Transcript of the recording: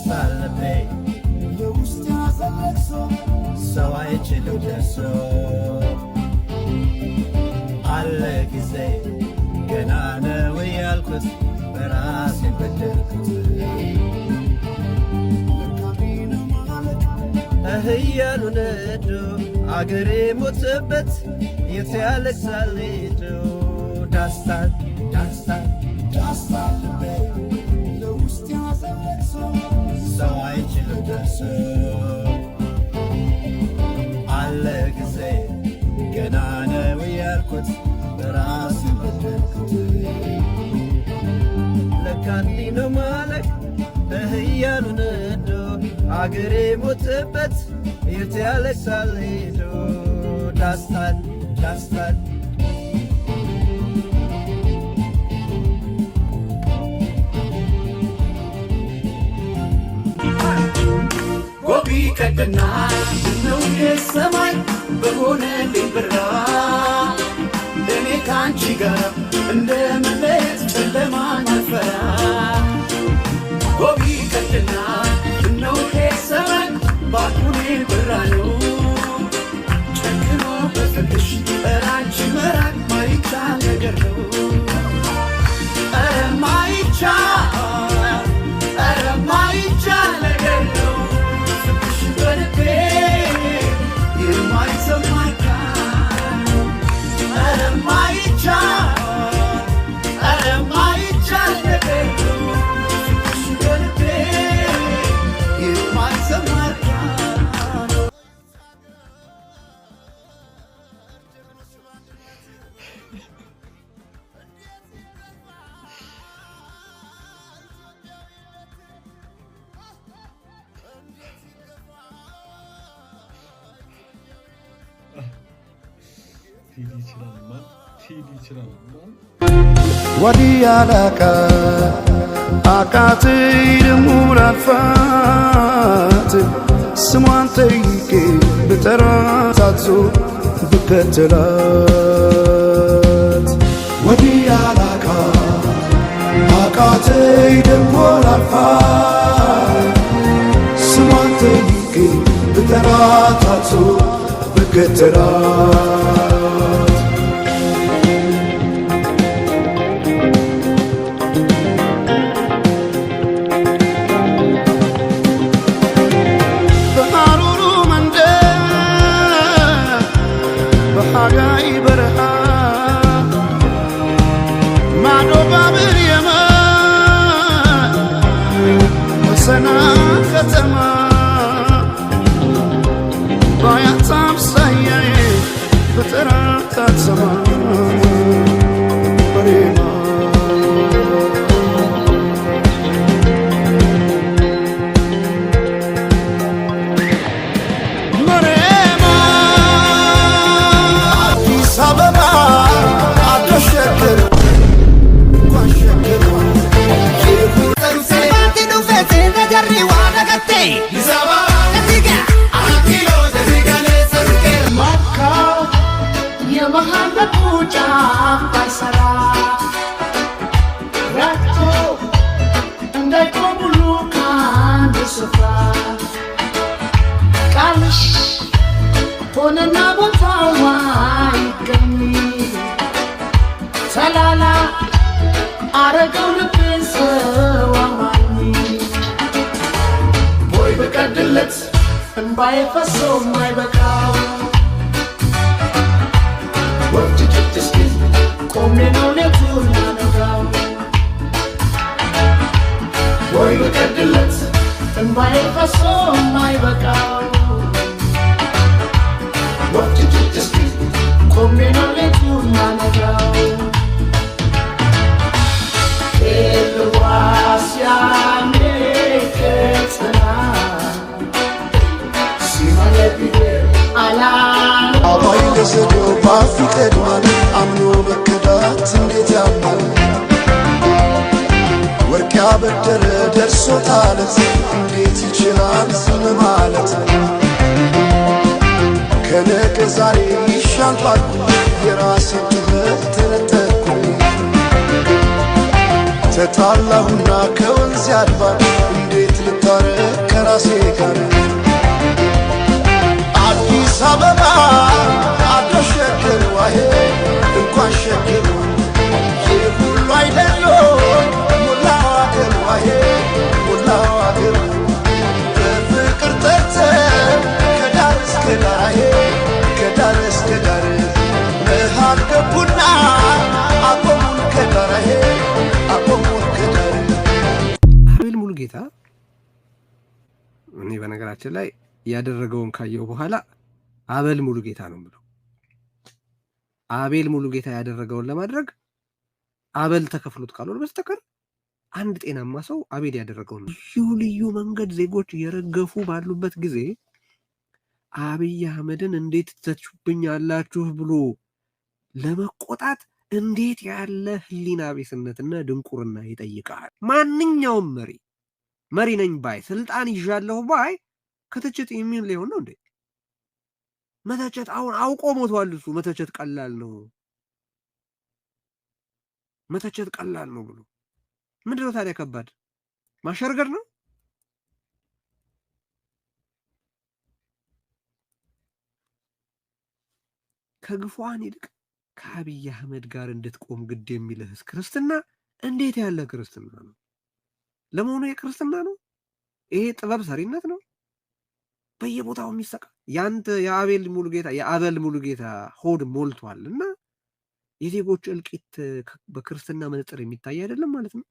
ዳስታለቤ የውስጥ ያዘለቅሶ ሰው አይችልም ደርሶ አለ ጊዜ ገና ነው ያልኩት በራሴ በደልኩት እያሉ ነዶ አገሬ ሞተበት የት ያለቅሳል ሄዶ ዳስታል ዳስታል ዳስታል ለውስጥ ያዘለቅሶ ሰው አይችልም ደርሶ አለ ጊዜ ገና ነው ያልኩት በራሴ በደልኩት ለካ እንዲህ ነው ማለት እያሉ ነዶ አገሬ ሞተበት የት ያለቅሳል ሄዶ ዳስታል ዳስታል ጎቢ ቀደና ነው የሰማይ በሆነልኝ ብራ እኔ ካንቺ ጋር እንደመለየት ጨለማ ነፈራ ጎቢ ቀደና ነው የሰማይ ባኩኔ ብራ ነው ጨክኖ በፍቅሽ ራንቺ መራቅ ማይቻል ነገር ነው ማይቻል ነገር ነው ፍቅሽ በልቤ የማይሰማኝ ማይቻል ነገር ነው ፍቅሽ በልቤ የማይሰማኝ ወዲያላካ አቃተኝ ሙራፋት ስሟን ጠይቄ ብጠራት አዞ ብከተላት ወዲያላካ አቃተኝ ሙራፋት ስሟን ጠይቄ ብጠራት አዞ ብከተላት ሆነና ቦታዋ ይገኝ ሰላላ አረገው ልቤን ሰዋማኝ ወይ በቀድለት እንባዬ ፈሶ ማይበቃው ወፍት ጅትስኪ ቆሜ ነው ሌቱን ያነጋው ወይ በቀድለት እንባዬ ፈሶ ማይበቃው What did you just do? Come in and let you man go. El was ya neketna. Si malebide ala. አባይ ለሰዶ ባፍቀድማል አምኖ በከዳት እንዴት ያማል ወርቅ ያበደረ ደርሶታለት እንዴት ይችላል ዝም ማለት ከነገ ዛሬ ይሻላል የራሴ ትበት ተነጠቁ ተጣላሁና ከወንዝ ያድባል እንዴት ልታረቅ ከራሴ ጋር አዲስ አበባ አዲስ ሸገር ዋሄ እንኳን ሸገር ይህ ሁሉ አይደሎ ሙላው አገር ዋሄ ሙላው አገር በፍቅር ጠርተን ከዳር እስከ ዳር ከዳር እስከ ዳር መሃል ገቡና አቆሙን ከዳር አቆሙን ከዳር። አቤል ሙሉጌታ እኔ በነገራችን ላይ ያደረገውን ካየው በኋላ አቤል ሙሉጌታ ነው ብለው አቤል ሙሉጌታ ያደረገውን ለማድረግ አቤል ተከፍሎት ካልሆነ በስተቀር አንድ ጤናማ ሰው አቤል ያደረገውን ልዩ መንገድ ዜጎች እየረገፉ ባሉበት ጊዜ አብይ አህመድን እንዴት ትተቹብኛላችሁ ብሎ ለመቆጣት እንዴት ያለ ህሊና ቢስነትና ድንቁርና ይጠይቃል። ማንኛውም መሪ ነኝ ባይ ስልጣን ይዣለሁ ባይ ከተቸት የሚል ሊሆን ነው እንዴ? መተቸት አሁን አውቆ ሞቷል እሱ። መተቸት ቀላል ነው ብሎ ምንድነው ታዲያ ከባድ ማሸርገር ነው? ከግፏን ይልቅ ከአብይ አህመድ ጋር እንድትቆም ግድ የሚልህስ ክርስትና እንዴት ያለ ክርስትና ነው? ለመሆኑ የክርስትና ነው? ይሄ ጥበብ ሰሪነት ነው? በየቦታው የሚሰቃ ያንተ የአቤል ሙሉጌታ ሆድ ሞልቷል እና የዜጎች እልቂት በክርስትና መነጽር የሚታይ አይደለም ማለት ነው።